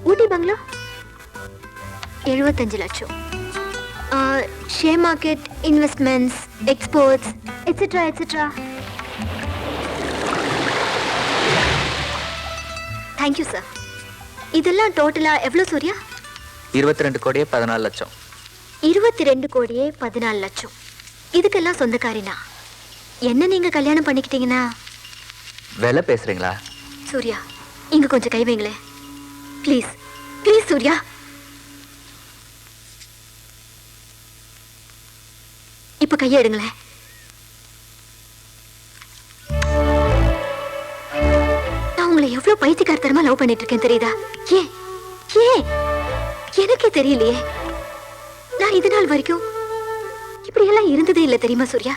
ஊட்டி பங்களா 75,00,000. Share market, investments, exports, etcetera etcetera. Thank you sir. இதெல்லாம் டோட்டலா எவ்வளோ சூர்யா? 22 கோடியே 14 லட்சம். 22 கோடியே 14 லட்சம். இதுக்கெல்லாம் சொந்தக்காரினா என்ன நீங்க கல்யாணம் பண்ணிக்கிட்டீங்கன்னா? வேலை பேசுறீங்களா? சூர்யா, இங்க கொஞ்சம் கை வைங்களே ப்ளீஸ். ப்ளீஸ் சூர்யா. இப்ப கையை எடுங்களேன். நான் உங்களை எவ்வளவு பைத்தியக்காரத்தனமா லவ் பண்ணிட்டு இருக்கேன் தெரியுதா? ஏன் ஏன் எனக்கே தெரியலையே. நான் இது நாள் வரைக்கும் இப்படி எல்லாம் இருந்ததே இல்லை தெரியுமா சூர்யா?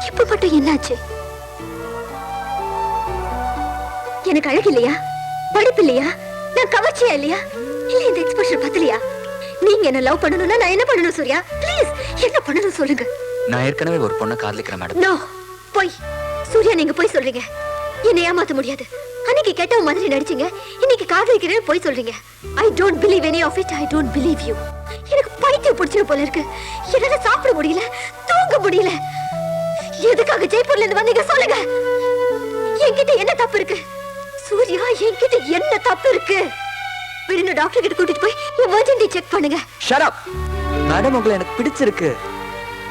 இப்ப மட்டும் என்னாச்சு? எனக்கு அழகு இல்லையா? படிப்பு இல்லையா? நான் கவர்ச்சியா இல்லையா? இல்ல இந்த எக்ஸ்போஷர் பத்தலையா? நீங்க என்ன லவ் பண்ணணும்னா நான் என்ன பண்ணணும் சூர்யா? ப்ளீஸ் என்ன பண்ணணும் சொல்லுங்க. நான் ஏற்கனவே ஒரு பொண்ணை காதலிக்கிறேன் மேடம். நோ, போய் சூர்யா, நீங்க போய் சொல்றீங்க. என்னை ஏமாத்த முடியாது. அன்னைக்கு கேட்டவ மாதிரி நடிச்சீங்க, இன்னைக்கு காதலிக்கிறேன்னு போய் சொல்றீங்க. I don't believe any of it. I don't believe you. எனக்கு பைத்தியம் பிடிச்சிரு போல இருக்கு. என்னால சாப்பிட முடியல, தூங்க முடியல. எதுக்காக ஜெய்ப்பூர்ல இருந்து வந்தீங்க சொல்லுங்க. என்கிட்ட என்ன தப்பு இருக்கு சூர்யா? என்கிட்ட என்ன தப்பு இருக்கு? விடுங்க, டாக்டர் கிட்ட கூட்டிட்டு போய் எமர்ஜென்சி செக் பண்ணுங்க. Shut up madam. உங்களை எனக்கு பிடிச்சிருக்கு,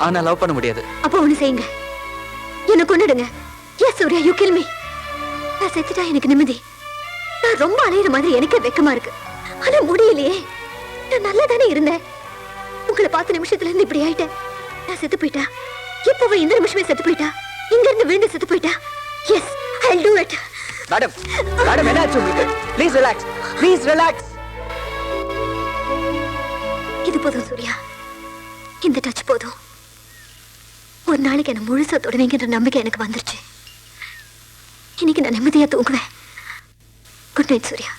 ஆனா லவ் பண்ண முடியாது. அப்ப ஒண்ணு செய்யுங்க, என்ன கொன்னுடுங்க. Yes Surya, you kill me. நான் செத்துட்டா எனக்கு நிம்மதி. நான் ரொம்ப அலையிற மாதிரி எனக்கே வெக்கமா இருக்கு. ஆனா முடியலையே. நான் நல்லா தானே இருந்தேன். உங்களை பார்த்த நிமிஷத்துல இருந்து இப்படி ஆயிட்டேன். நான் செத்து போயிட்டா. இப்பவே இந்த நிமிஷமே செத்து போயிட்டா. இங்க இருந்து விழுந்து செத்து போயிட்டா. Yes, I'll do it. Madam, madam என்னாச்சு உங்களுக்கு? Please relax, please relax. இது போதும் சூர்யா, இந்த டச் போதும். ஒரு நாளைக்கு என்ன முழுசா தொடுவீங்கன்ற நம்பிக்கை எனக்கு வந்துருச்சு. இன்னைக்கு நான் நிம்மதியா தூங்குவேன். Good night Surya.